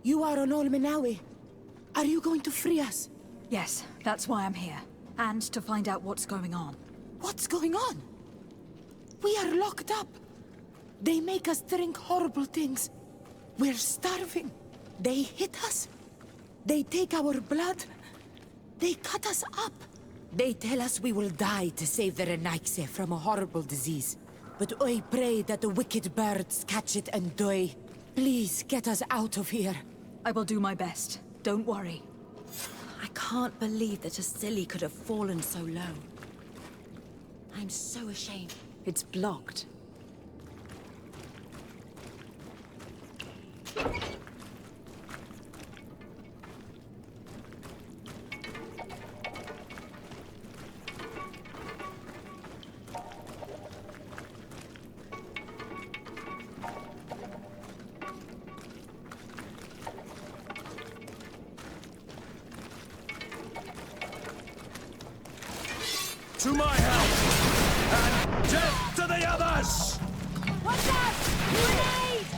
You are on Olmenawi. Are you going to free us? Yes, that's why I'm here. And to find out what's going on. What's going on? We are locked up. They make us drink horrible things. We're starving. They hit us. They take our blood. They cut us up. They tell us we will die to save the Renaigse from a horrible disease. But I pray that the wicked birds catch it and die. Please get us out of here. I will do my best. Don't worry. I can't believe that Asili could have fallen so low. I'm so ashamed. It's blocked. To my help! And death to the others! Watch out! Grenade!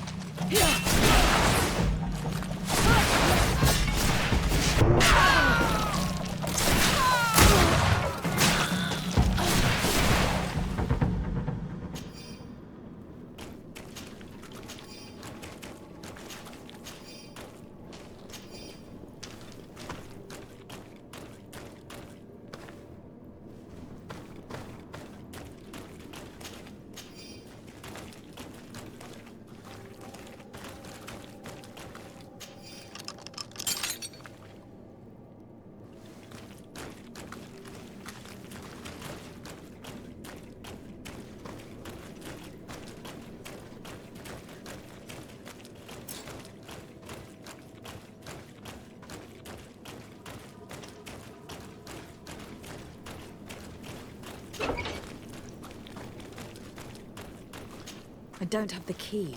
I don't have the key.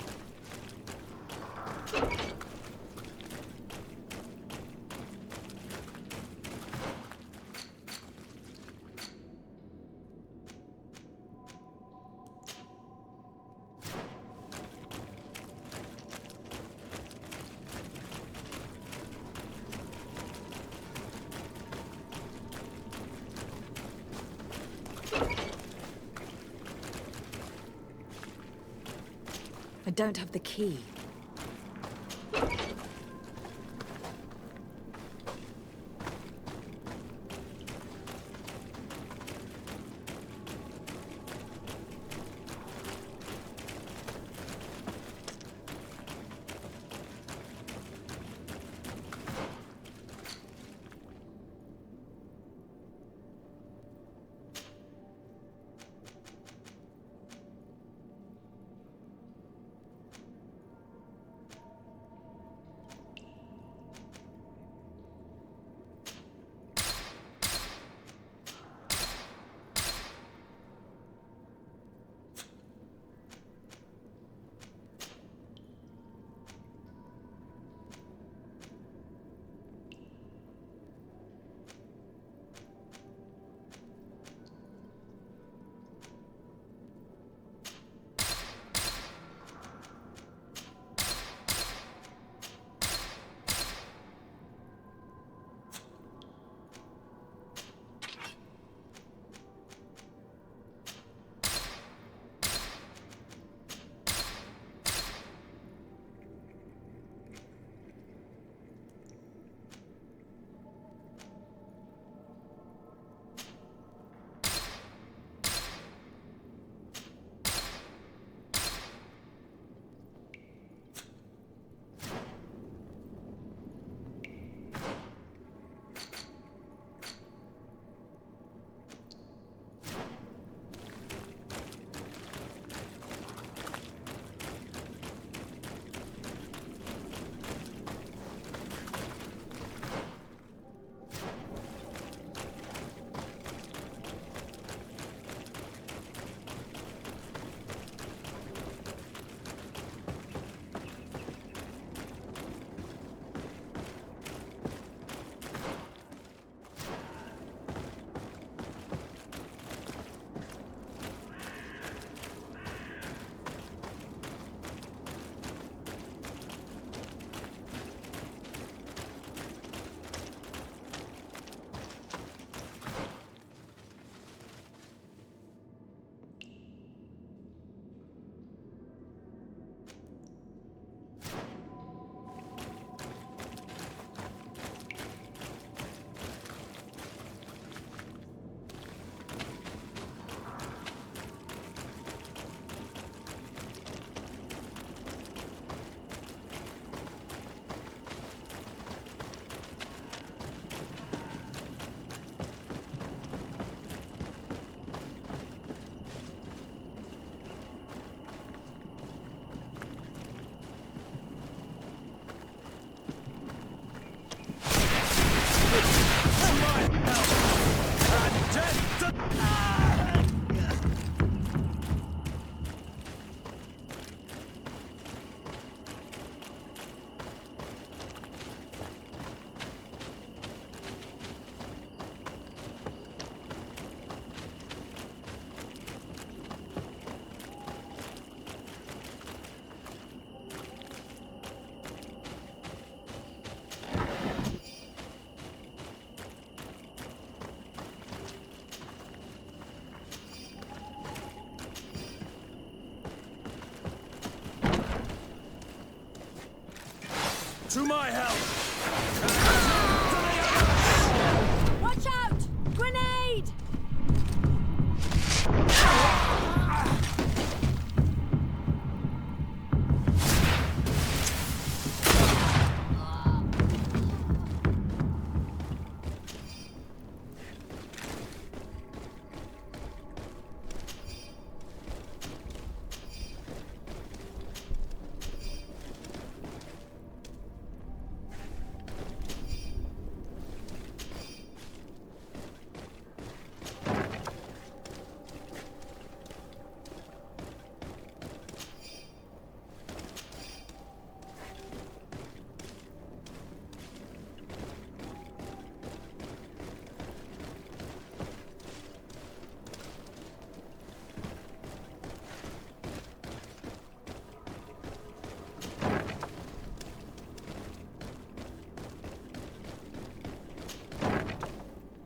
I don't have the key. To my help! And to the others! Watch out! Grenade!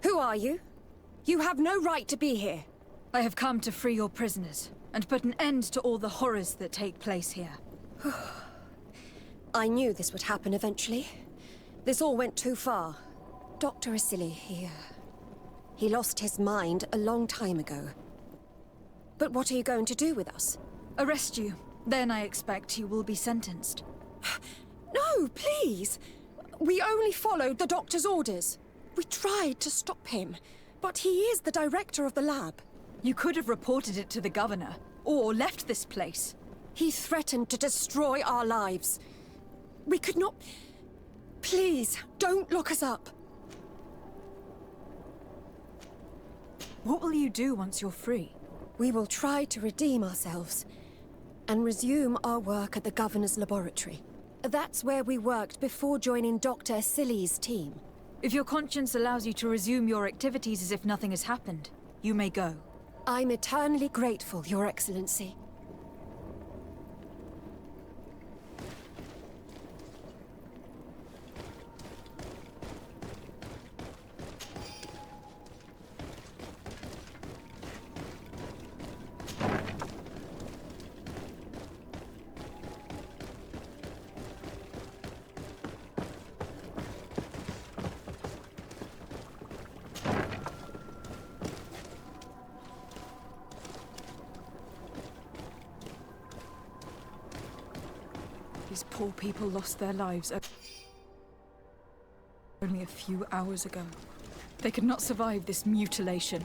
Who are you? You have no right to be here. I have come to free your prisoners, and put an end to all the horrors that take place here. I knew this would happen eventually. This all went too far. Dr. Asili, he lost his mind a long time ago. But what are you going to do with us? Arrest you. Then I expect you will be sentenced. No, please! We only followed the doctor's orders. We tried to stop him, but he is the director of the lab. You could have reported it to the governor, or left this place. He threatened to destroy our lives. We could not... Please, don't lock us up. What will you do once you're free? We will try to redeem ourselves and resume our work at the governor's laboratory. That's where we worked before joining Dr. Asili's team. If your conscience allows you to resume your activities as if nothing has happened, you may go. I'm eternally grateful, Your Excellency. These poor people lost their lives only a few hours ago. They could not survive this mutilation.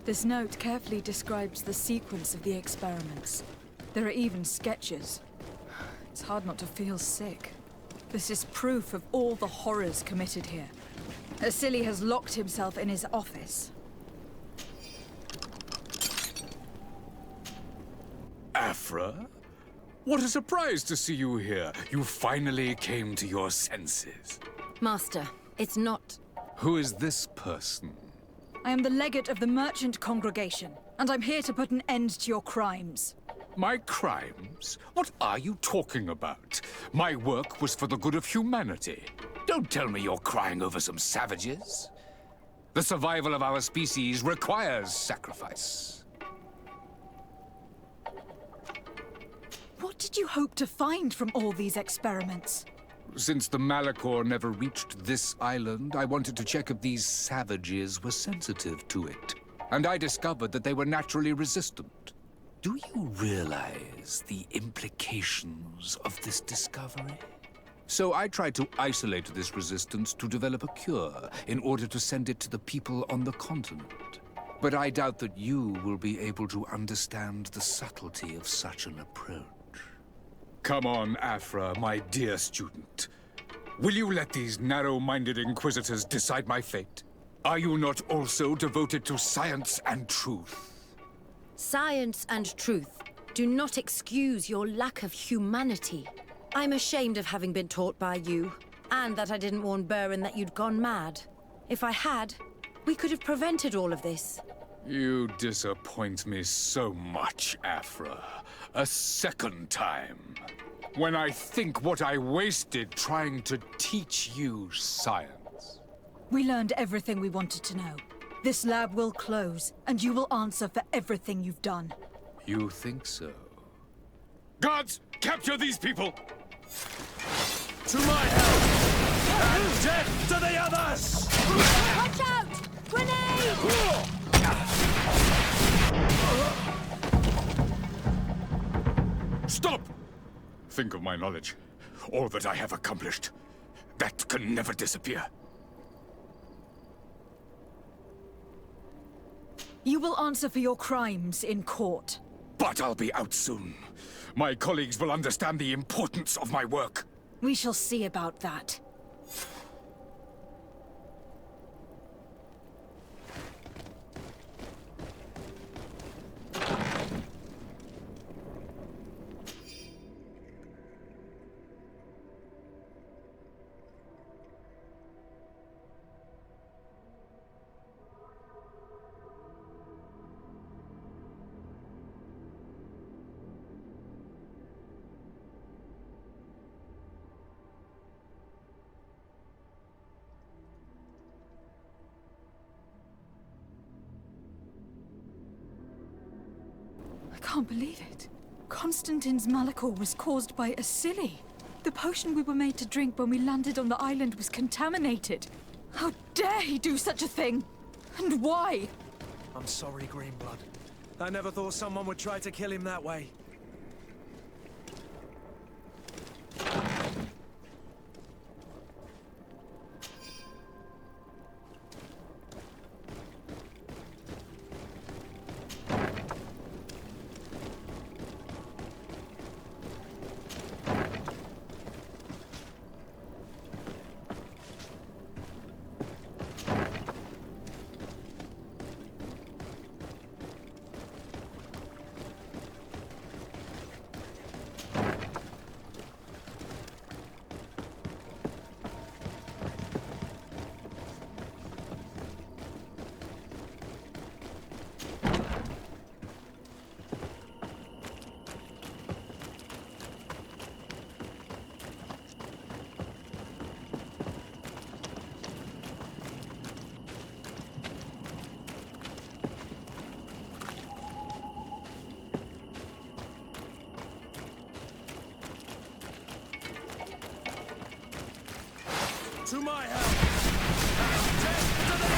This note carefully describes the sequence of the experiments. There are even sketches. It's hard not to feel sick. This is proof of all the horrors committed here. Asili has locked himself in his office. Afra? What a surprise to see you here. You finally came to your senses. Master, it's not... Who is this person? I am the legate of the merchant congregation, and I'm here to put an end to your crimes. My crimes? What are you talking about? My work was for the good of humanity. Don't tell me you're crying over some savages. The survival of our species requires sacrifice. What did you hope to find from all these experiments? Since the Malachor never reached this island, I wanted to check if these savages were sensitive to it. And I discovered that they were naturally resistant. Do you realize the implications of this discovery? So I tried to isolate this resistance to develop a cure in order to send it to the people on the continent. But I doubt that you will be able to understand the subtlety of such an approach. Come on, Afra, my dear student. Will you let these narrow-minded inquisitors decide my fate? Are you not also devoted to science and truth? Science and truth do not excuse your lack of humanity. I'm ashamed of having been taught by you, and that I didn't warn Burin that you'd gone mad. If I had, we could have prevented all of this. You disappoint me so much, Afra. A second time. When I think what I wasted trying to teach you science. We learned everything we wanted to know. This lab will close, and you will answer for everything you've done. You think so? Guards, capture these people! To my help! And death to the others! Watch out! Grenade! Stop! Think of my knowledge. All that I have accomplished. That can never disappear. You will answer for your crimes in court. But I'll be out soon. My colleagues will understand the importance of my work. We shall see about that. I can't believe it. Constantine's malachor was caused by Asili. The potion we were made to drink when we landed on the island was contaminated. How dare he do such a thing? And why? I'm sorry, Greenblood. I never thought someone would try to kill him that way. To my help! And death to the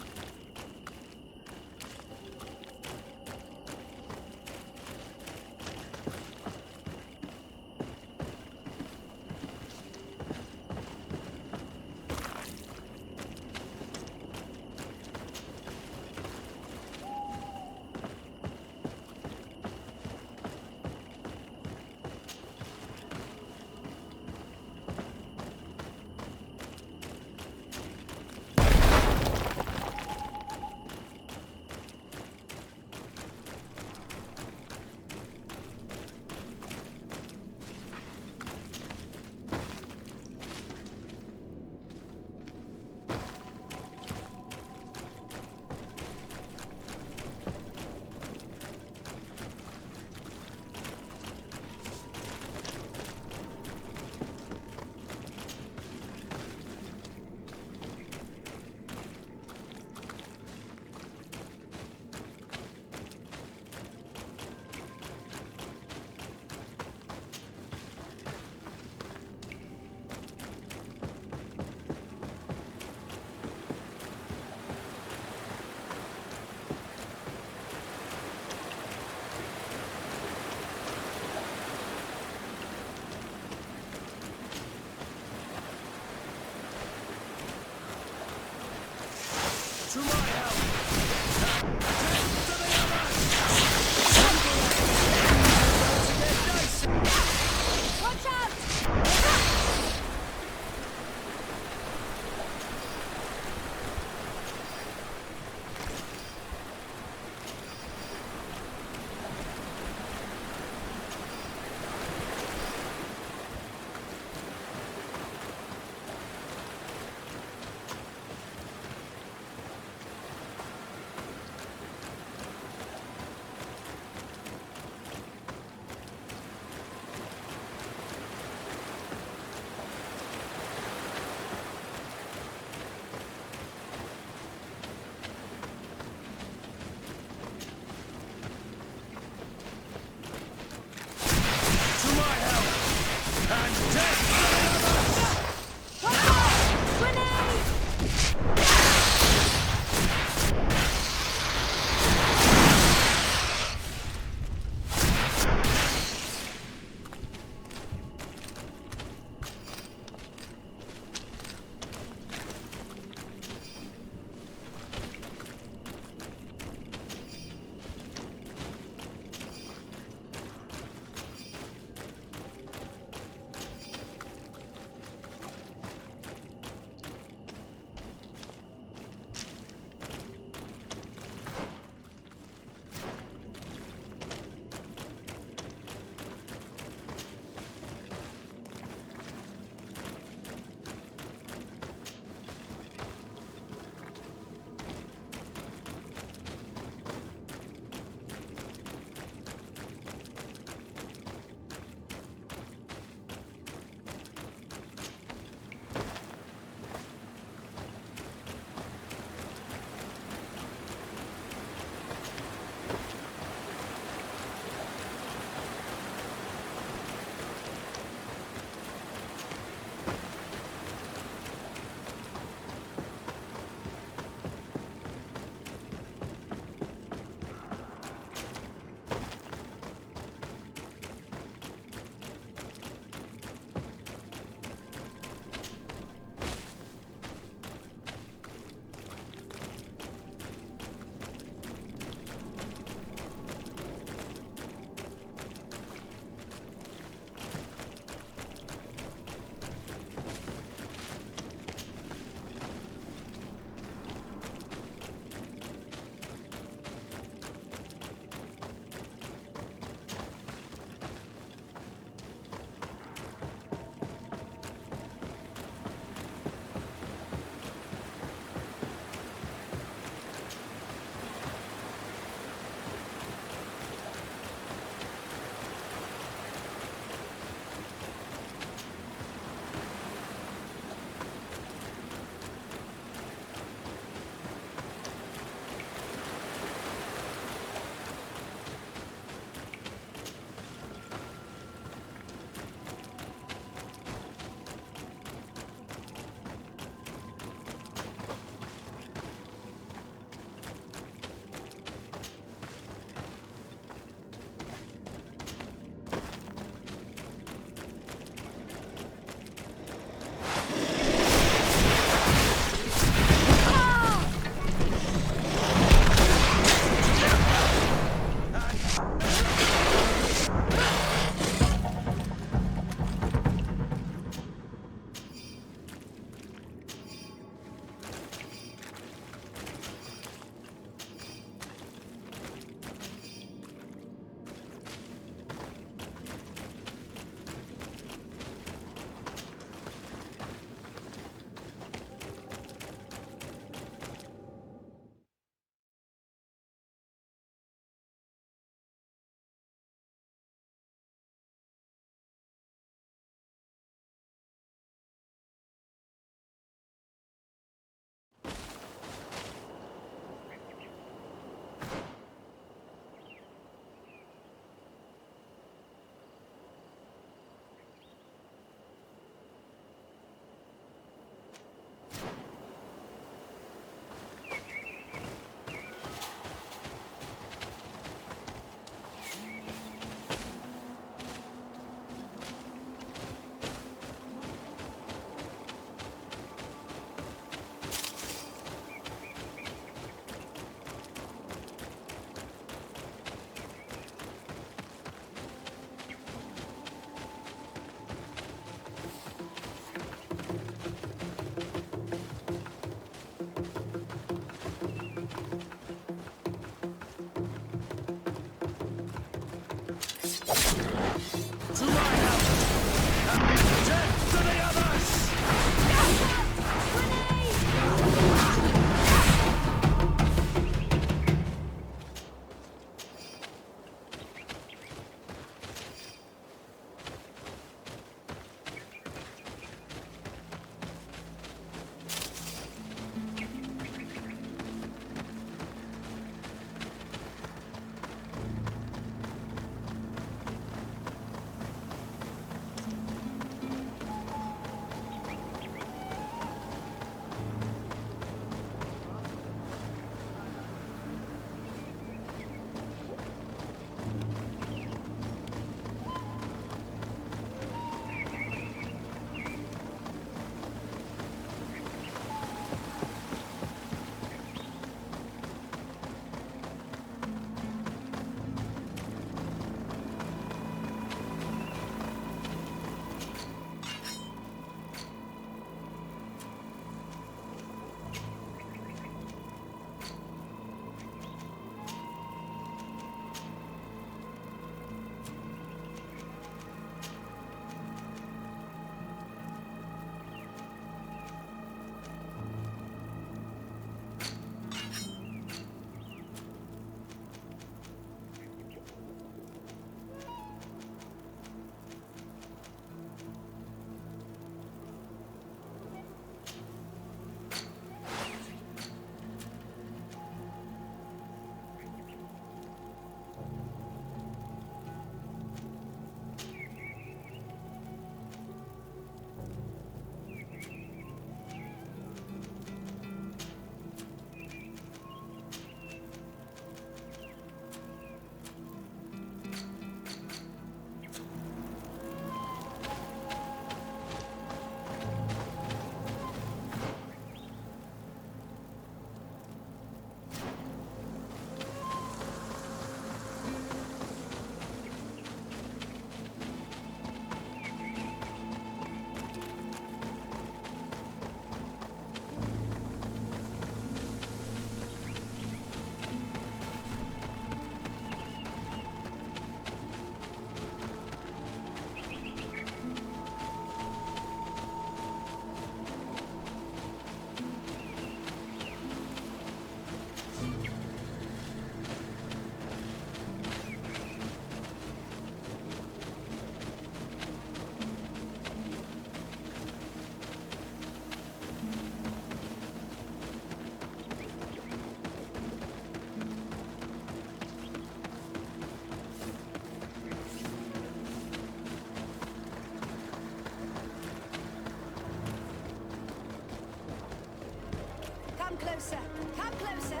Come closer. Come closer.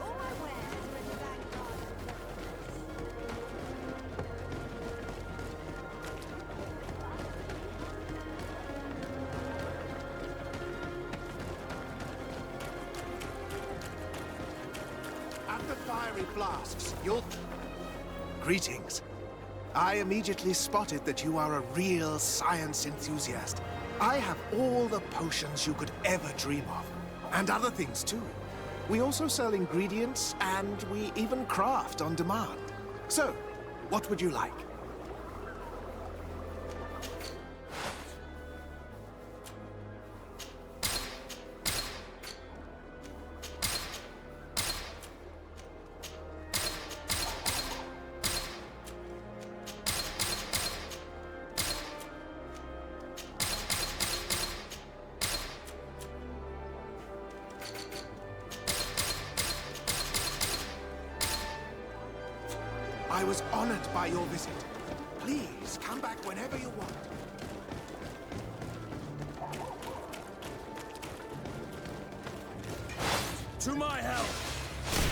All my wares are in the vanguard. At the fiery flasks, you'll... Greetings. I immediately spotted that you are a real science enthusiast. I have all the potions you could ever dream of. And other things too. We also sell ingredients, and we even craft on demand. So, what would you like? I was honored by your visit. Please, come back whenever you want. To my help!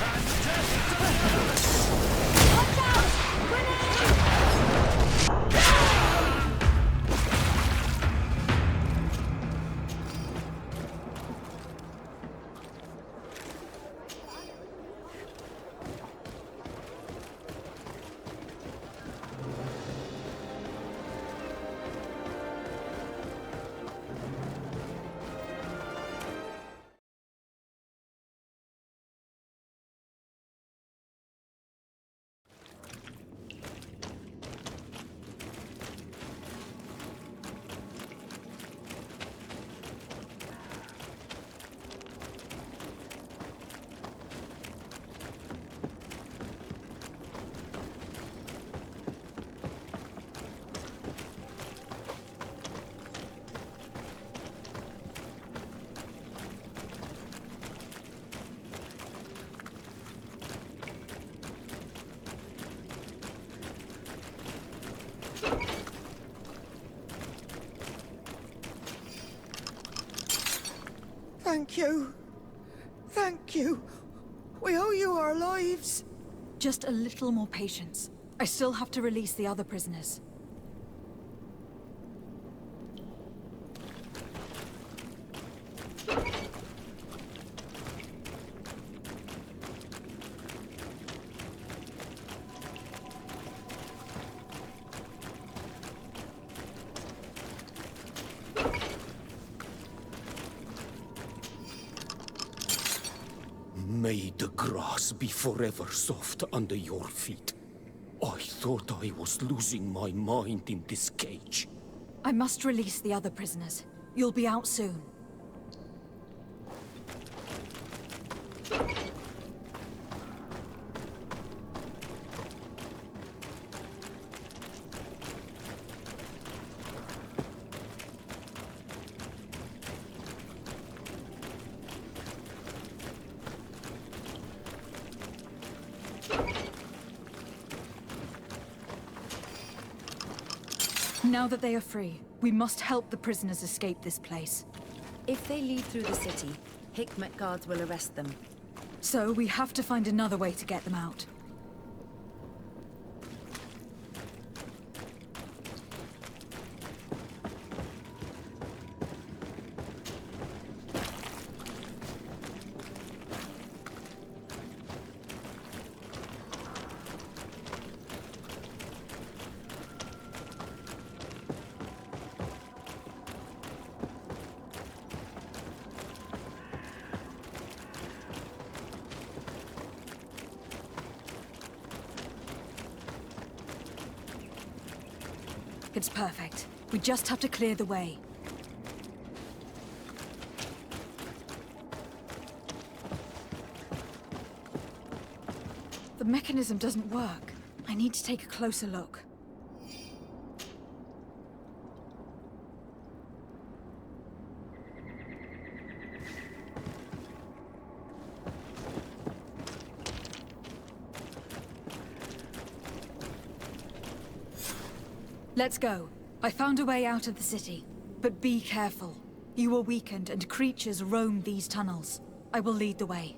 And death to the others! Watch out! Grenade! Thank you. Thank you. We owe you our lives. Just a little more patience. I still have to release the other prisoners. May the grass be forever soft under your feet. I thought I was losing my mind in this cage. I must release the other prisoners. You'll be out soon. Now that they are free, we must help the prisoners escape this place. If they leave through the city, Hikmet guards will arrest them. So we have to find another way to get them out. It's perfect. We just have to clear the way. The mechanism doesn't work. I need to take a closer look. Let's go. I found a way out of the city. But be careful. You are weakened and creatures roam these tunnels. I will lead the way.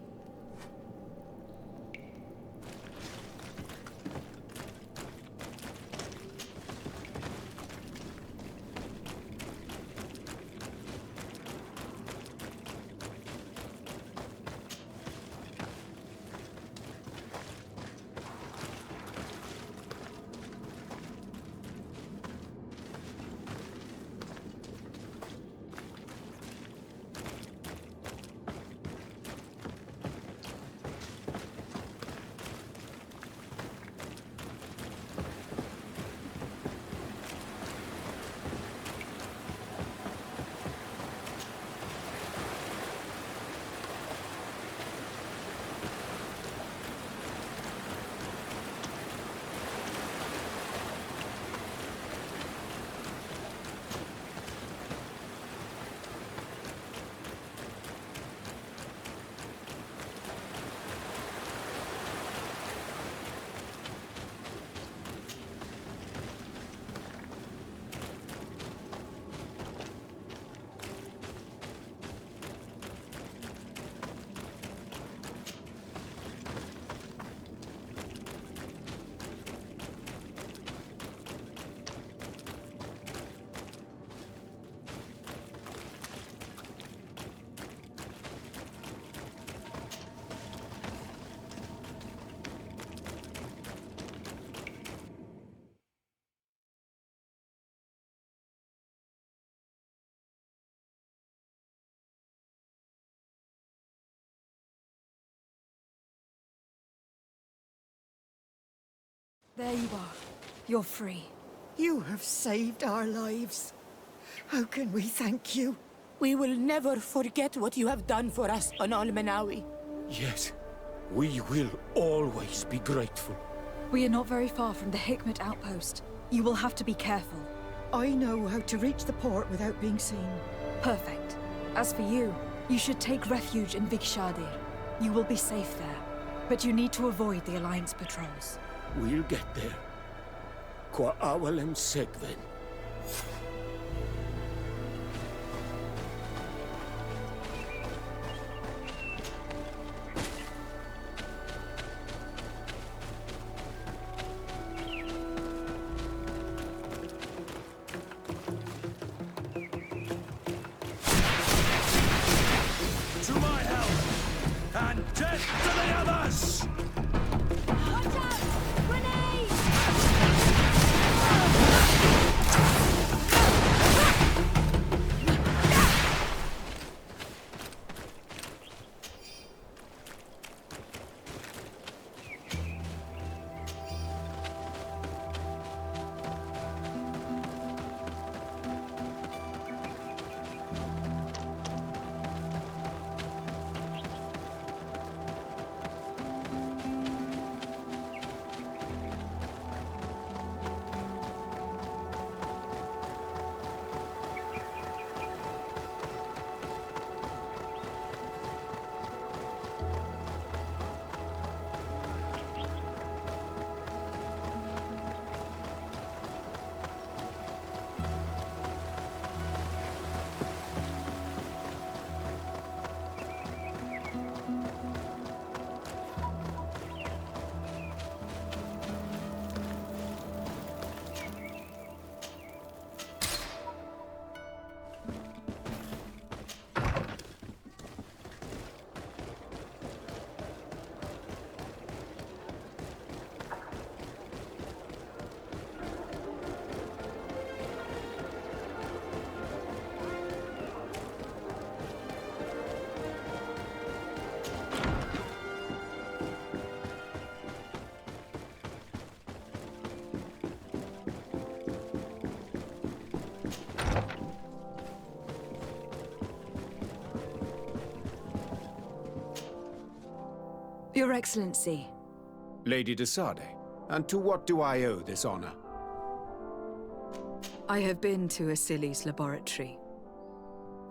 There you are. You're free. You have saved our lives. How can we thank you? We will never forget what you have done for us on Almenawi. Yes, we will always be grateful. We are not very far from the Hikmet outpost. You will have to be careful. I know how to reach the port without being seen. Perfect. As for you, you should take refuge in Vikshadir. You will be safe there. But you need to avoid the Alliance patrols. We'll get there. Qua awalem segven. To my help! And death to the others! Watch out! Grenade! Your Excellency. Lady de Sade, and to what do I owe this honor? I have been to Asili's laboratory,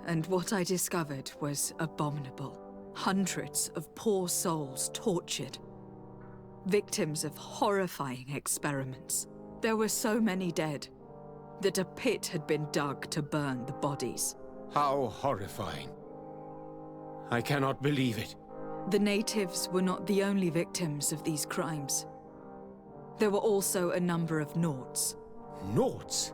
and what I discovered was abominable. Hundreds of poor souls tortured, victims of horrifying experiments. There were so many dead that a pit had been dug to burn the bodies. How horrifying. I cannot believe it. The natives were not the only victims of these crimes. There were also a number of Nauts. Nauts?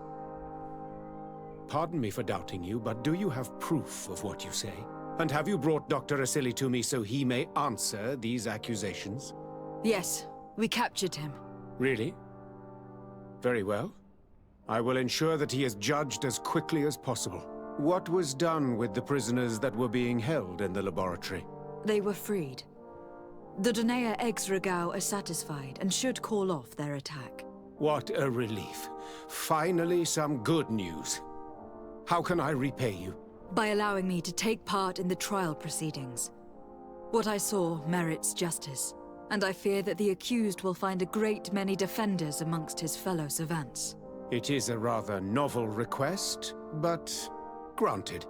Pardon me for doubting you, but do you have proof of what you say? And have you brought Dr. Asili to me so he may answer these accusations? Yes, we captured him. Really? Very well. I will ensure that he is judged as quickly as possible. What was done with the prisoners that were being held in the laboratory? They were freed. The Donea ex-Regao are satisfied and should call off their attack. What a relief. Finally, some good news. How can I repay you? By allowing me to take part in the trial proceedings. What I saw merits justice, and I fear that the accused will find a great many defenders amongst his fellow savants. It is a rather novel request, but granted.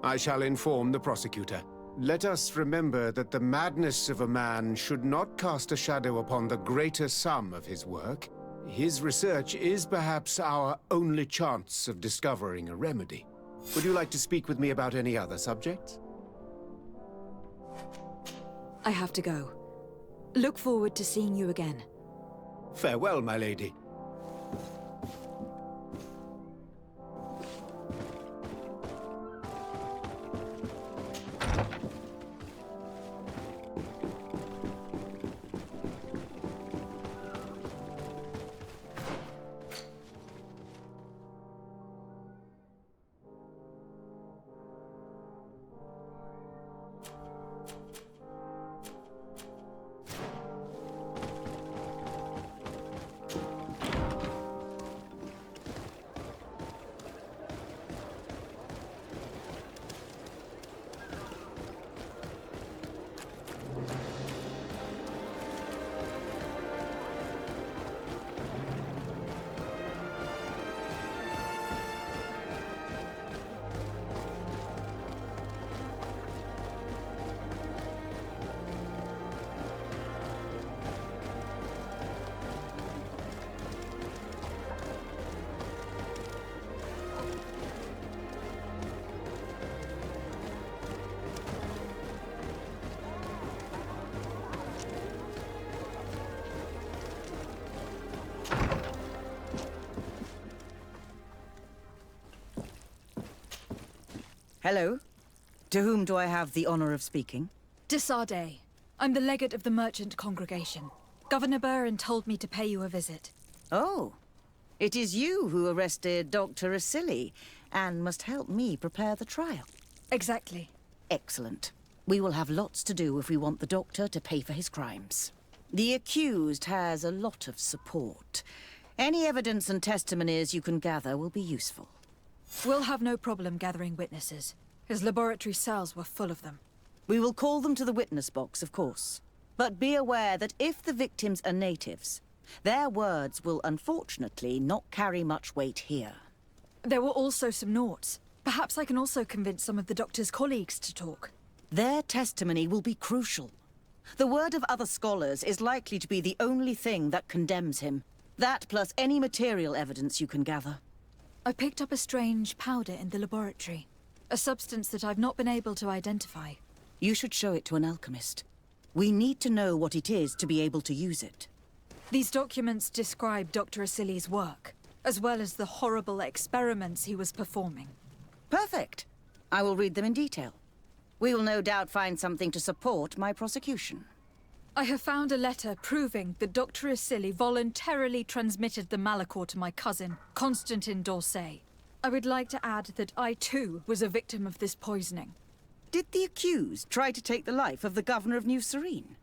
I shall inform the prosecutor. Let us remember that the madness of a man should not cast a shadow upon the greater sum of his work. His research is perhaps our only chance of discovering a remedy. Would you like to speak with me about any other subjects? I have to go. Look forward to seeing you again. Farewell, my lady. Hello. To whom do I have the honor of speaking? Desade. I'm the legate of the merchant congregation. Governor Burren told me to pay you a visit. Oh. It is you who arrested Dr. Asili and must help me prepare the trial. Exactly. Excellent. We will have lots to do if we want the doctor to pay for his crimes. The accused has a lot of support. Any evidence and testimonies you can gather will be useful. We'll have no problem gathering witnesses. His laboratory cells were full of them. We will call them to the witness box, of course. But be aware that if the victims are natives, their words will unfortunately not carry much weight here. There were also some Nauts. Perhaps I can also convince some of the doctor's colleagues to talk. Their testimony will be crucial. The word of other scholars is likely to be the only thing that condemns him. That plus any material evidence you can gather. I picked up a strange powder in the laboratory. A substance that I've not been able to identify. You should show it to an alchemist. We need to know what it is to be able to use it. These documents describe Dr. Asili's work, as well as the horrible experiments he was performing. Perfect. I will read them in detail. We will no doubt find something to support my prosecution. I have found a letter proving that Dr. Asili voluntarily transmitted the Malachor to my cousin, Constantin d'Orsay. I would like to add that I too was a victim of this poisoning. Did the accused try to take the life of the governor of New Serene?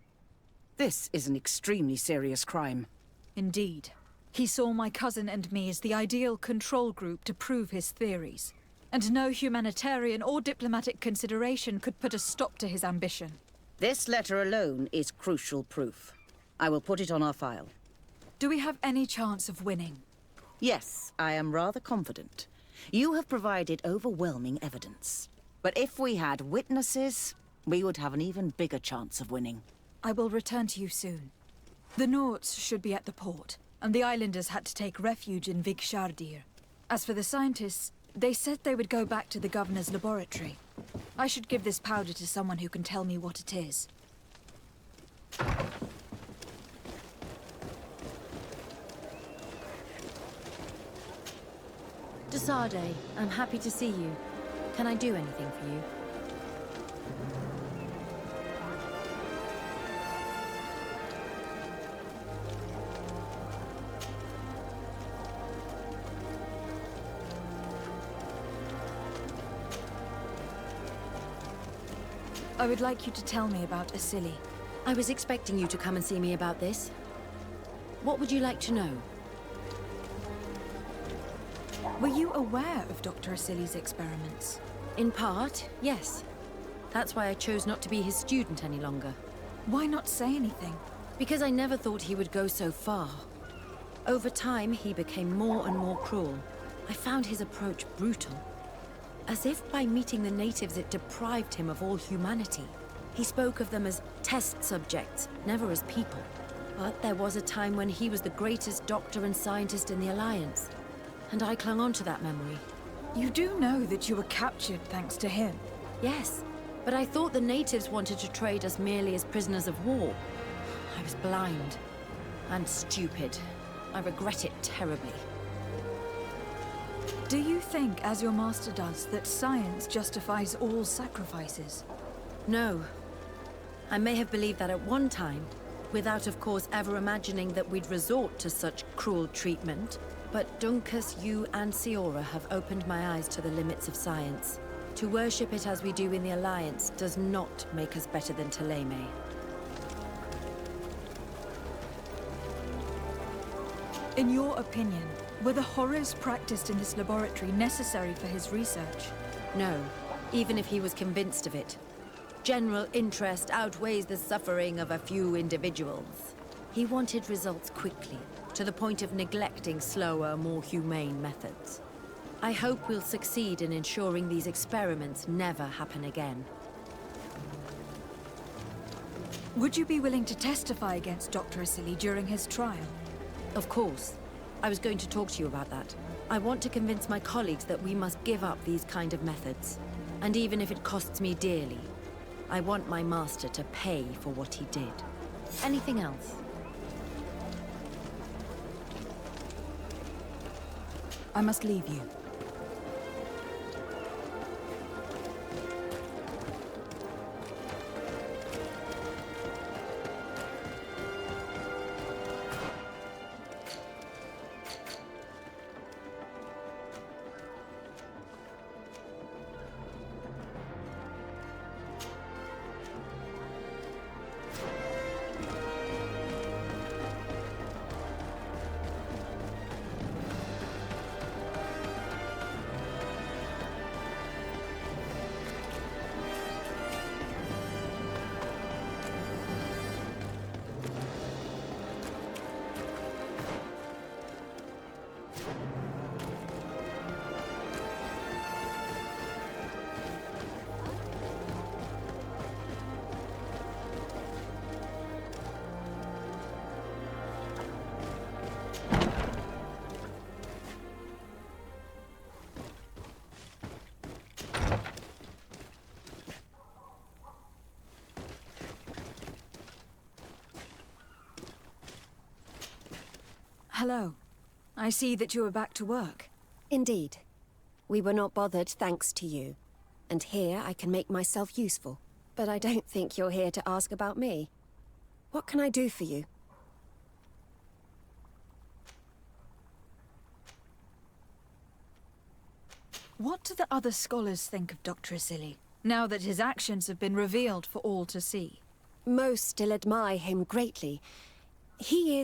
This is an extremely serious crime. Indeed. He saw my cousin and me as the ideal control group to prove his theories. And no humanitarian or diplomatic consideration could put a stop to his ambition. This letter alone is crucial proof. I will put it on our file. Do we have any chance of winning? Yes, I am rather confident. You have provided overwhelming evidence. But if we had witnesses, we would have an even bigger chance of winning. I will return to you soon. The Nauts should be at the port, and the islanders had to take refuge in Vigshardir. As for the scientists, they said they would go back to the governor's laboratory. I should give this powder to someone who can tell me what it is. Desade, I'm happy to see you. Can I do anything for you? I would like you to tell me about Asili. I was expecting you to come and see me about this. What would you like to know? Were you aware of Dr. Asili's experiments? In part, yes. That's why I chose not to be his student any longer. Why not say anything? Because I never thought he would go so far. Over time, he became more and more cruel. I found his approach brutal. As if by meeting the natives it deprived him of all humanity. He spoke of them as test subjects, never as people. But there was a time when he was the greatest doctor and scientist in the Alliance. And I clung on to that memory. You do know that you were captured thanks to him? Yes, but I thought the natives wanted to trade us merely as prisoners of war. I was blind and stupid. I regret it terribly. Do you think, as your master does, that science justifies all sacrifices? No. I may have believed that at one time, without of course ever imagining that we'd resort to such cruel treatment. But Dunkus, you and Siora have opened my eyes to the limits of science. To worship it as we do in the Alliance does not make us better than Thélème. In your opinion, were the horrors practiced in this laboratory necessary for his research? No, even if he was convinced of it. General interest outweighs the suffering of a few individuals. He wanted results quickly, to the point of neglecting slower, more humane methods. I hope we'll succeed in ensuring these experiments never happen again. Would you be willing to testify against Dr. Asili during his trial? Of course. I was going to talk to you about that. I want to convince my colleagues that we must give up these kind of methods. And even if it costs me dearly, I want my master to pay for what he did. Anything else? I must leave you. Hello. I see that you are back to work. Indeed. We were not bothered thanks to you. And here I can make myself useful. But I don't think you're here to ask about me. What can I do for you? What do the other scholars think of Dr. Asili, now that his actions have been revealed for all to see? Most still admire him greatly. He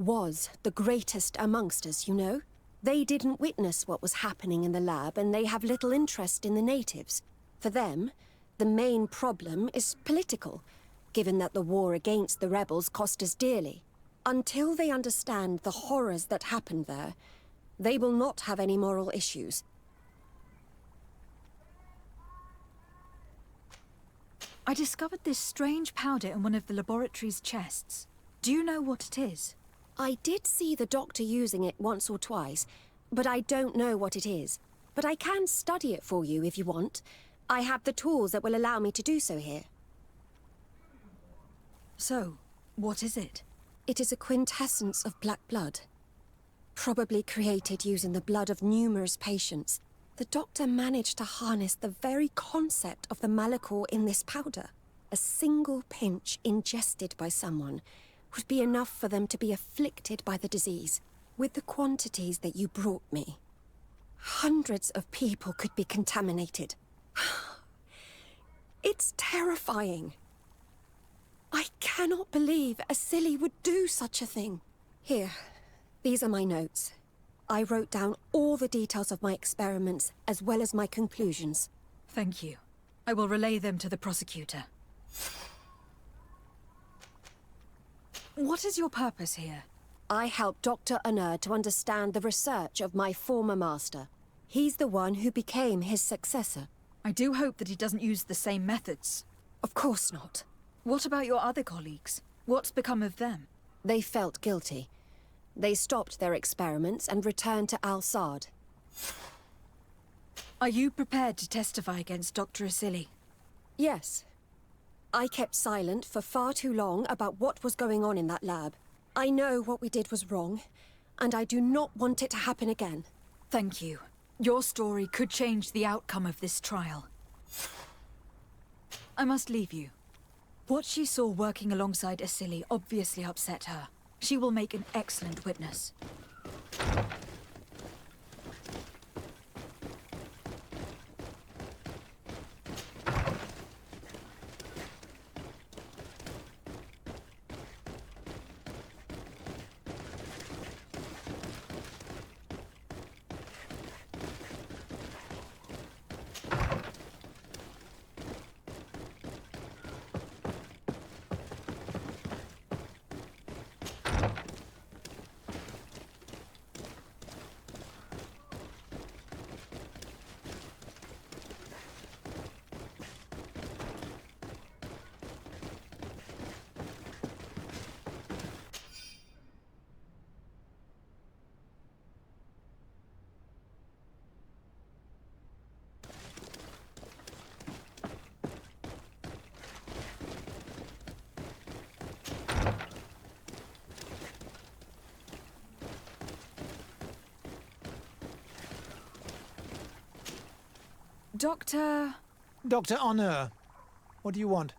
was the greatest amongst us, you know? They didn't witness what was happening in the lab, and they have little interest in the natives. For them, the main problem is political, given that the war against the rebels cost us dearly. Until they understand the horrors that happened there, they will not have any moral issues. I discovered this strange powder in one of the laboratory's chests. Do you know what it is? I did see the doctor using it once or twice, but I don't know what it is. But I can study it for you if you want. I have the tools that will allow me to do so here. So, what is it? It is a quintessence of black blood. Probably created using the blood of numerous patients. The doctor managed to harness the very concept of the Malachor in this powder. A single pinch ingested by someone would be enough for them to be afflicted by the disease. With the quantities that you brought me, hundreds of people could be contaminated. It's terrifying. I cannot believe Asili would do such a thing. Here, these are my notes. I wrote down all the details of my experiments, as well as my conclusions. Thank you. I will relay them to the prosecutor. What is your purpose here? I helped Dr. Unur to understand the research of my former master. He's the one who became his successor. I do hope that he doesn't use the same methods. Of course not. What about your other colleagues? What's become of them? They felt guilty. They stopped their experiments and returned to Al-Sad. Are you prepared to testify against Dr. Asili? Yes. I kept silent for far too long about what was going on in that lab. I know what we did was wrong, and I do not want it to happen again. Thank you. Your story could change the outcome of this trial. I must leave you. What she saw working alongside Asili obviously upset her. She will make an excellent witness. Dr. Unur, what do you want?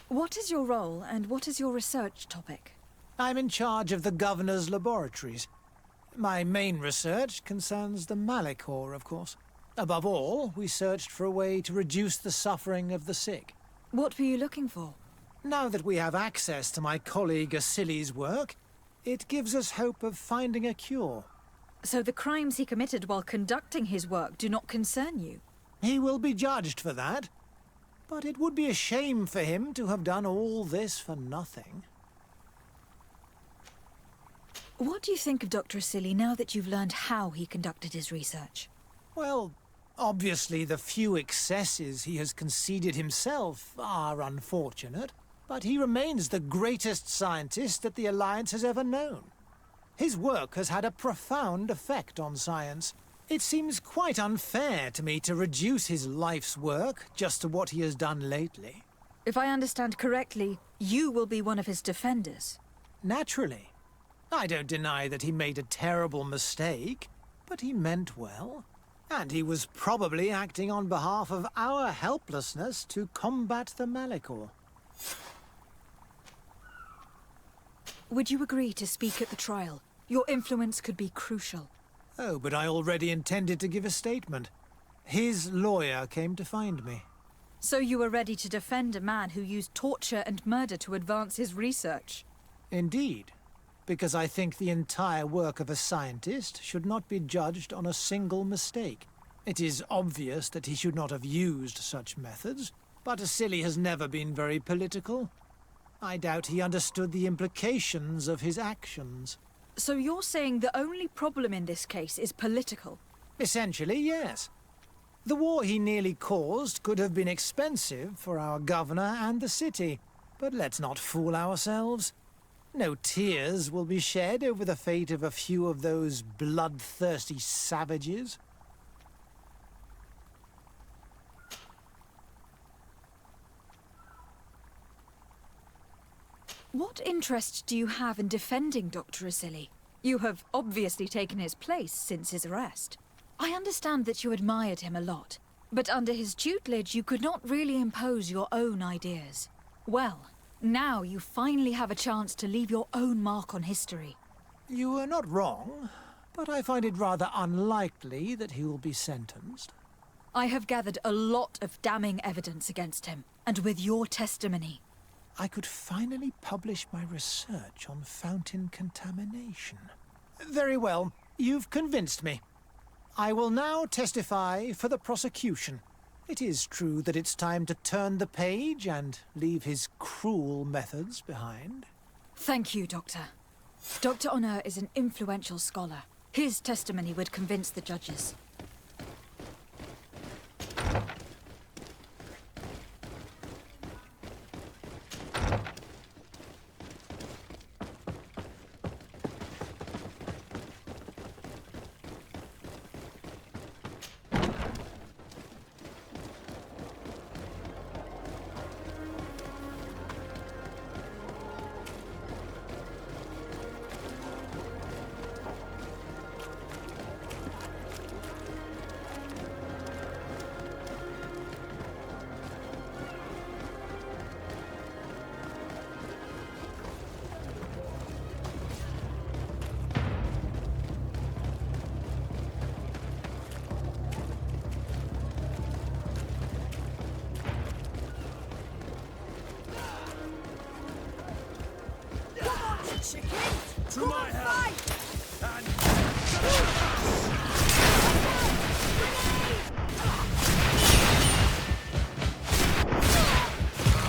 What is your role, and what is your research topic? I'm in charge of the Governor's laboratories. My main research concerns the Malachor, of course. Above all, we searched for a way to reduce the suffering of the sick. What were you looking for? Now that we have access to my colleague Asili's work, it gives us hope of finding a cure. So the crimes he committed while conducting his work do not concern you? He will be judged for that. But it would be a shame for him to have done all this for nothing. What do you think of Dr. Asili now that you've learned how he conducted his research? Well, obviously the few excesses he has conceded himself are unfortunate, but he remains the greatest scientist that the Alliance has ever known. His work has had a profound effect on science. It seems quite unfair to me to reduce his life's work just to what he has done lately. If I understand correctly, you will be one of his defenders. Naturally. I don't deny that he made a terrible mistake, but he meant well. And he was probably acting on behalf of our helplessness to combat the Malachor. Would you agree to speak at the trial? Your influence could be crucial. Oh, but I already intended to give a statement. His lawyer came to find me. So you were ready to defend a man who used torture and murder to advance his research? Indeed, because I think the entire work of a scientist should not be judged on a single mistake. It is obvious that he should not have used such methods, but Asili has never been very political. I doubt he understood the implications of his actions. So you're saying the only problem in this case is political? Essentially, yes. The war he nearly caused could have been expensive for our governor and the city. But let's not fool ourselves. No tears will be shed over the fate of a few of those bloodthirsty savages. What interest do you have in defending Dr. Asili? You have obviously taken his place since his arrest. I understand that you admired him a lot, but under his tutelage you could not really impose your own ideas. Well, now you finally have a chance to leave your own mark on history. You were not wrong, but I find it rather unlikely that he will be sentenced. I have gathered a lot of damning evidence against him, and with your testimony, I could finally publish my research on fountain contamination. Very well, you've convinced me. I will now testify for the prosecution. It is true that it's time to turn the page and leave his cruel methods behind. Thank you, Doctor. Dr. Honor is an influential scholar. His testimony would convince the judges. To my help!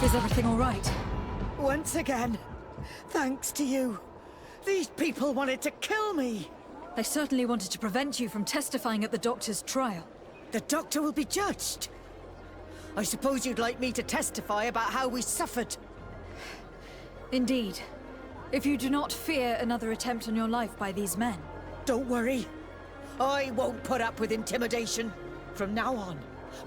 Is everything all right? Once again, thanks to you. These people wanted to kill me. They certainly wanted to prevent you from testifying at the doctor's trial. The doctor will be judged. I suppose you'd like me to testify about how we suffered. Indeed. If you do not fear another attempt on your life by these men. Don't worry. I won't put up with intimidation. From now on,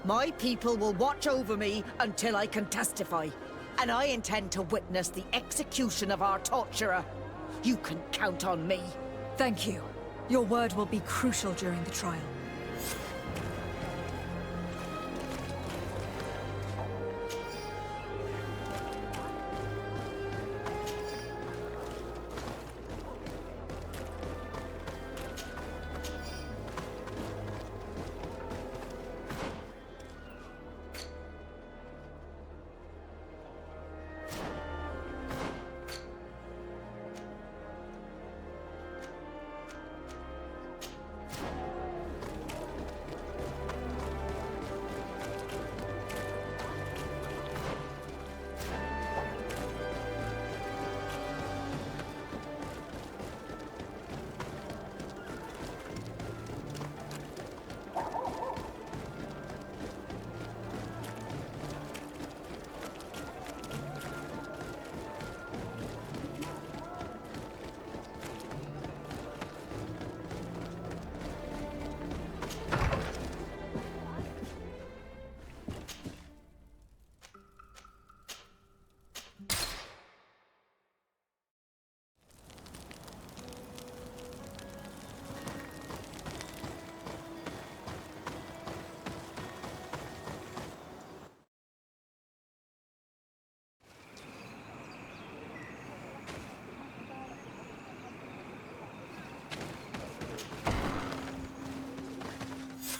my people will watch over me until I can testify. And I intend to witness the execution of our torturer. You can count on me. Thank you. Your word will be crucial during the trial.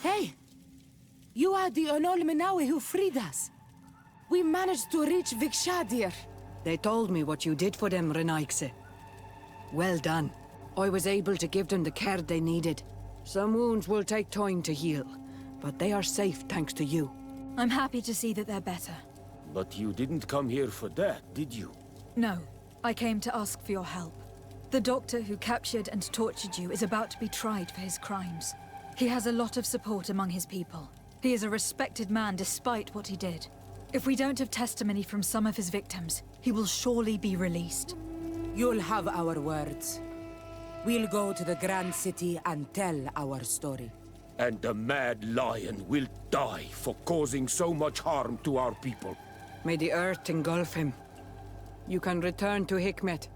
Hey! You are the Onol Minawi who freed us. We managed to reach Vikshadir. They told me what you did for them, Renaikse. Well done. I was able to give them the care they needed. Some wounds will take time to heal, but they are safe thanks to you. I'm happy to see that they're better. But you didn't come here for that, did you? No, I came to ask for your help. The doctor who captured and tortured you is about to be tried for his crimes. He has a lot of support among his people. He is a respected man despite what he did. If we don't have testimony from some of his victims, he will surely be released. You'll have our words. We'll go to the Grand City and tell our story. And the Mad Lion will die for causing so much harm to our people. May the earth engulf him. You can return to Hikmet.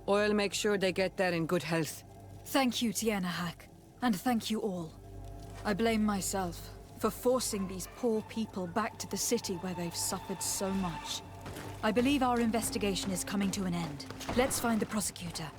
I'll make sure they get there in good health. Thank you, Tienahak. And thank you all. I blame myself for forcing these poor people back to the city where they've suffered so much. I believe our investigation is coming to an end. Let's find the prosecutor.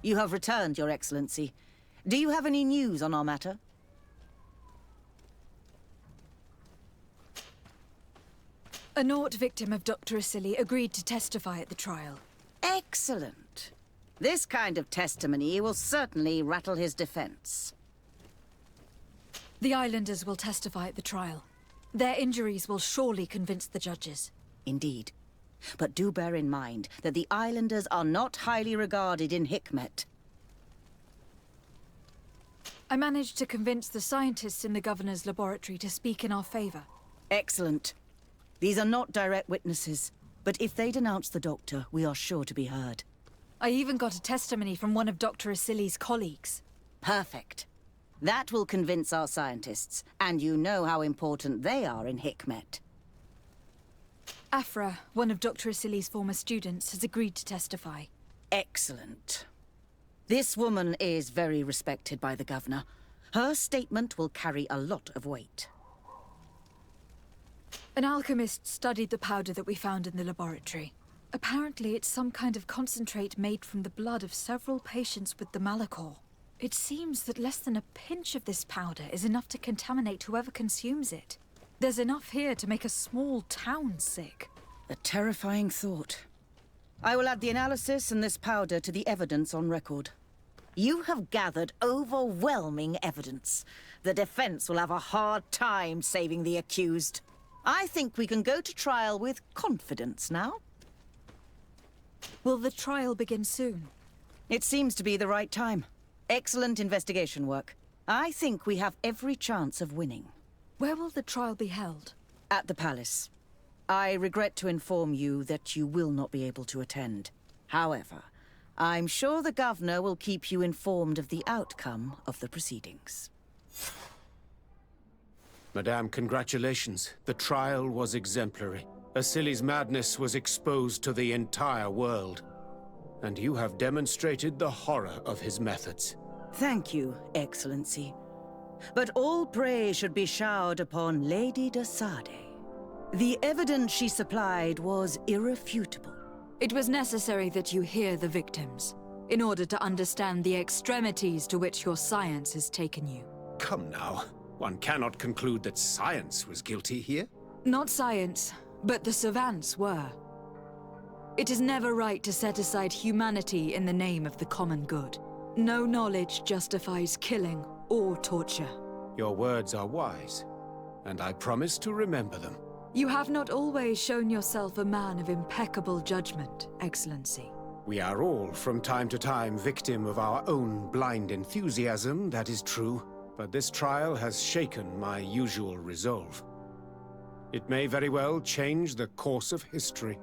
You have returned, Your Excellency. Do you have any news on our matter? A Nort victim of Dr. Asili agreed to testify at the trial. Excellent. This kind of testimony will certainly rattle his defense. The islanders will testify at the trial. Their injuries will surely convince the judges. Indeed. But do bear in mind that the islanders are not highly regarded in Hikmet. I managed to convince the scientists in the governor's laboratory to speak in our favor. Excellent. These are not direct witnesses, but if they denounce the doctor, we are sure to be heard. I even got a testimony from one of Dr. Asili's colleagues. Perfect. That will convince our scientists, and you know how important they are in Hikmet. Afra, one of Dr. Asili's former students, has agreed to testify. Excellent. This woman is very respected by the governor. Her statement will carry a lot of weight. An alchemist studied the powder that we found in the laboratory. Apparently, it's some kind of concentrate made from the blood of several patients with the Malachor. It seems that less than a pinch of this powder is enough to contaminate whoever consumes it. There's enough here to make a small town sick. A terrifying thought. I will add the analysis and this powder to the evidence on record. You have gathered overwhelming evidence. The defense will have a hard time saving the accused. I think we can go to trial with confidence now. Will the trial begin soon? It seems to be the right time. Excellent investigation work. I think we have every chance of winning. Where will the trial be held? At the palace. I regret to inform you that you will not be able to attend. However, I'm sure the governor will keep you informed of the outcome of the proceedings. Madame, congratulations. The trial was exemplary. Asili's madness was exposed to the entire world. And you have demonstrated the horror of his methods. Thank you, Excellency. But all praise should be showered upon Lady de Sade. The evidence she supplied was irrefutable. It was necessary that you hear the victims, in order to understand the extremities to which your science has taken you. Come now. One cannot conclude that science was guilty here. Not science, but the savants were. It is never right to set aside humanity in the name of the common good. No knowledge justifies killing or torture. Your words are wise, and I promise to remember them. You have not always shown yourself a man of impeccable judgment, Excellency. We are all, from time to time, victim of our own blind enthusiasm, that is true. But this trial has shaken my usual resolve. It may very well change the course of history.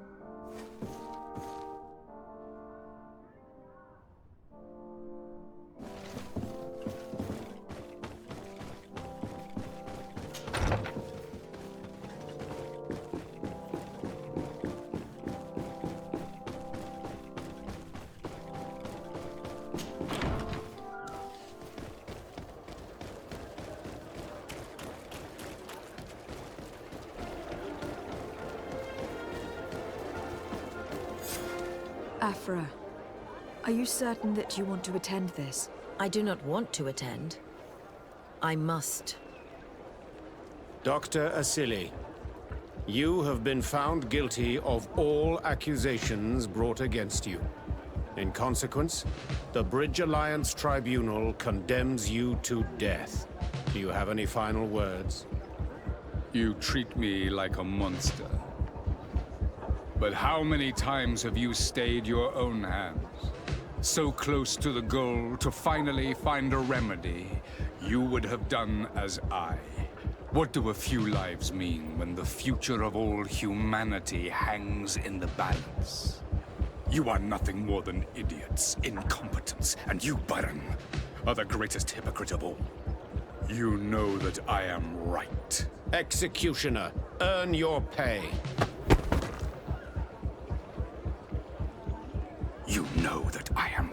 Afra, are you certain that you want to attend this? I do not want to attend. I must. Dr. Asili, you have been found guilty of all accusations brought against you. In consequence, the Bridge Alliance Tribunal condemns you to death. Do you have any final words? You treat me like a monster. But how many times have you stayed your own hands? So close to the goal to finally find a remedy, you would have done as I. What do a few lives mean when the future of all humanity hangs in the balance? You are nothing more than idiots, incompetents, and you, Baron, are the greatest hypocrite of all. You know that I am right. Executioner, earn your pay. You know that I am